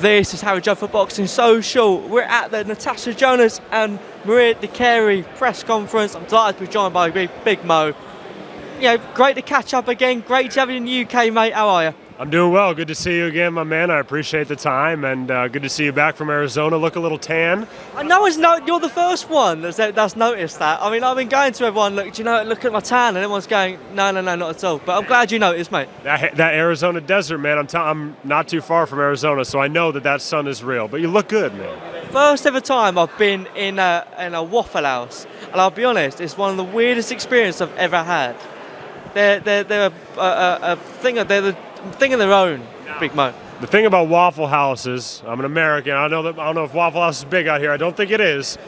This is Harry Joe for Boxing Social. We're at the Natasha, Jonas and Maria DeCary press conference. I'm delighted to be joined by Big Mo. You know, great to catch up again. Great to have you in the UK, mate. How are you? I'm doing well. Good to see you again, my man. I appreciate the time, and good to see you back from Arizona. Look a little tan. I know you're the first one that's noticed that. I mean, I've been going to everyone, look at my tan, and everyone's going, no, not at all. But I'm glad you noticed, mate. That Arizona desert, man, I'm not too far from Arizona, so I know that sun is real. But you look good, man. First ever time I've been in a Waffle House, and I'll be honest, it's one of the weirdest experiences I've ever had. They're a thing of their own, Big Mo. The thing about Waffle Houses, I'm an American. I don't know if Waffle House is big out here. I don't think it is.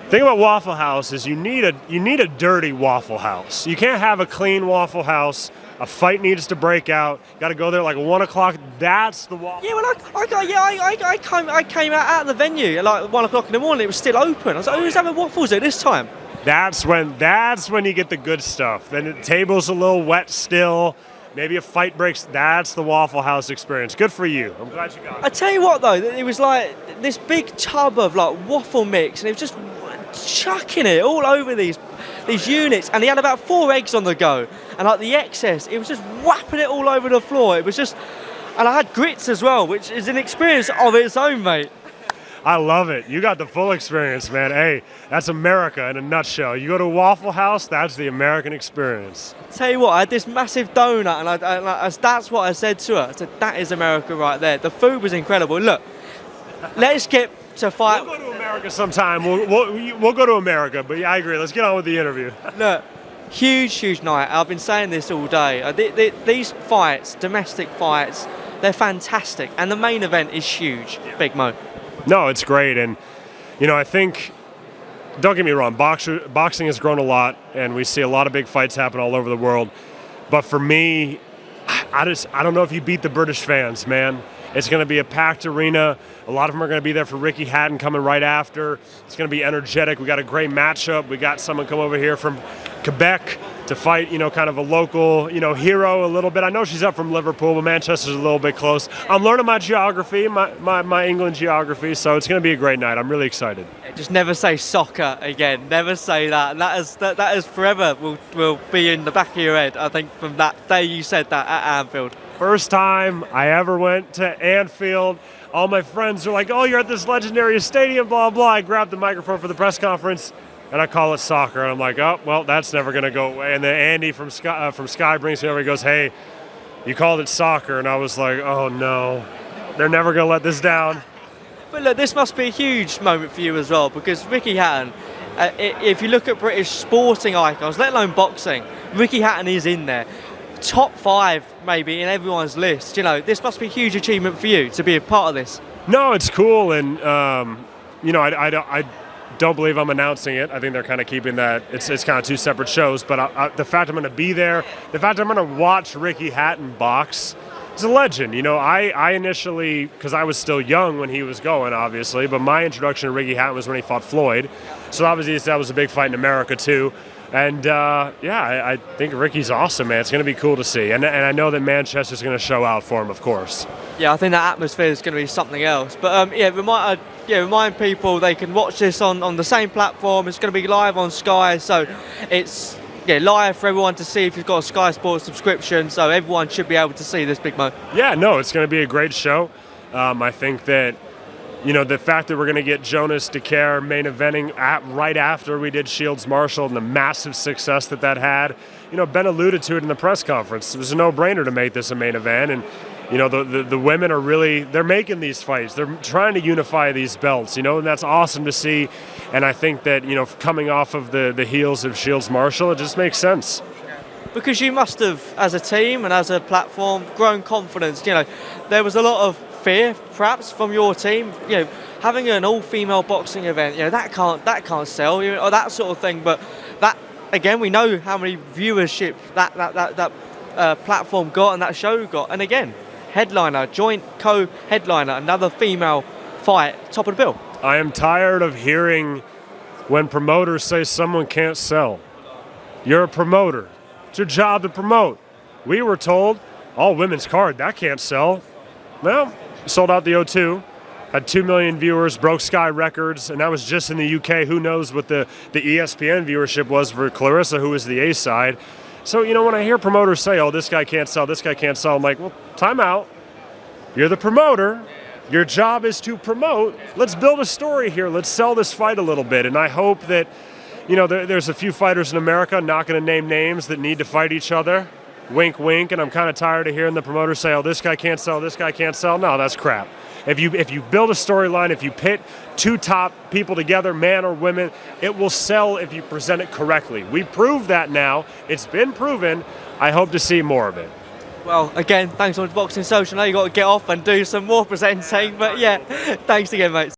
The thing about Waffle House is you need a dirty Waffle House. You can't have a clean Waffle House. A fight needs to break out. Got to go there like 1 o'clock. That's the Waffle. Yeah, well, I came out of the venue at like 1 o'clock in the morning. It was still open. I was like, who's having waffles at this time? That's when you get the good stuff. Then the table's a little wet still. Maybe a fight breaks. That's the Waffle House experience. Good for you. I'm glad you got it. I tell you what, though, it was like this big tub of like waffle mix, and it was just chucking it all over these units. And he had about 4 eggs on the go, and like the excess, it was just whapping it all over the floor. It was just, and I had grits as well, which is an experience of its own, mate. I love it. You got the full experience, man. Hey, that's America in a nutshell. You go to a Waffle House, that's the American experience. Tell you what, I had this massive donut, and that's what I said to her. I said, that is America right there. The food was incredible. Look, let's get to fight. We'll go to America sometime. We'll go to America, but yeah, I agree. Let's get on with the interview. Look, huge night. I've been saying this all day. These fights, domestic fights, they're fantastic, and the main event is huge, Big Mo. No, it's great, and I think, don't get me wrong, boxing has grown a lot, and we see a lot of big fights happen all over the world. But for me, I don't know if you beat the British fans, man. It's going to be a packed arena. A lot of them are going to be there for Ricky Hatton coming right after. It's going to be energetic. We got a great matchup. We got someone come over here from Quebec to fight, kind of a local, hero a little bit. I know she's up from Liverpool, but Manchester's a little bit close. I'm learning my geography, my England geography, so it's going to be a great night. I'm really excited. Just never say soccer again. Never say that. That is forever will be in the back of your head, I think, from that day you said that at Anfield. First time I ever went to Anfield. All my friends are like, oh, you're at this legendary stadium, blah, blah. I grabbed the microphone for the press conference, and I call it soccer. And I'm like, oh, well, that's never going to go away. And then Andy from Sky brings me over. He goes, hey, you called it soccer. And I was like, oh, no. They're never going to let this down. But look, this must be a huge moment for you as well, because Ricky Hatton, if you look at British sporting icons, let alone boxing, Ricky Hatton is in there. Top 5 maybe in everyone's list. This must be a huge achievement for you to be a part of this. No, it's cool, and I don't believe I'm announcing it. I think they're kind of keeping that. It's kind of 2 separate shows. But the fact I'm going to be there, the fact I'm going to watch Ricky Hatton box, it's a legend. I initially, because I was still young when he was going, obviously, but my introduction to Ricky Hatton was when he fought Floyd. So obviously that was a big fight in America too. And I think Ricky's awesome, man. It's going to be cool to see. And I know that Manchester's going to show out for him, of course. Yeah, I think that atmosphere is going to be something else. But remind people they can watch this on the same platform. It's going to be live on Sky, so it's live for everyone to see if you've got a Sky Sports subscription. So everyone should be able to see this, Big Mo. Yeah, no, it's going to be a great show. I think that the fact that we're going to get Jonas DeCary main eventing right after we did Shields Marshall and the massive success that had. Ben alluded to it in the press conference. It was a no-brainer to make this a main event. And, the women are really, they're making these fights. They're trying to unify these belts, and that's awesome to see. And I think that, coming off of the heels of Shields Marshall, it just makes sense. Because you must have, as a team and as a platform, grown confidence. There was a lot of fear, perhaps, from your team. Having an all-female boxing event, that can't sell, or that sort of thing. But that, again, we know how many viewership that platform got and that show got. And again, headliner, joint co-headliner, another female fight, top of the bill. I am tired of hearing when promoters say someone can't sell. You're a promoter. It's your job to promote. We were told, all women's card, that can't sell. Well, sold out the O2, had 2 million viewers, broke Sky records, and that was just in the UK. Who knows what the ESPN viewership was for Clarissa, who was the A side. So, when I hear promoters say, oh, this guy can't sell, this guy can't sell, I'm like, well, time out. You're the promoter. Your job is to promote. Let's build a story here. Let's sell this fight a little bit. And I hope that, there's a few fighters in America, not going to name names, that need to fight each other. Wink, wink. And I'm kind of tired of hearing the promoters say, oh, this guy can't sell, this guy can't sell. No, that's crap. If you build a storyline, if you pit two top people together, man or women, it will sell if you present it correctly. We proved that now. It's been proven. I hope to see more of it. Well, again, thanks so much for Boxing Social. Now you've got to get off and do some more presenting, but yeah, thanks again, mate.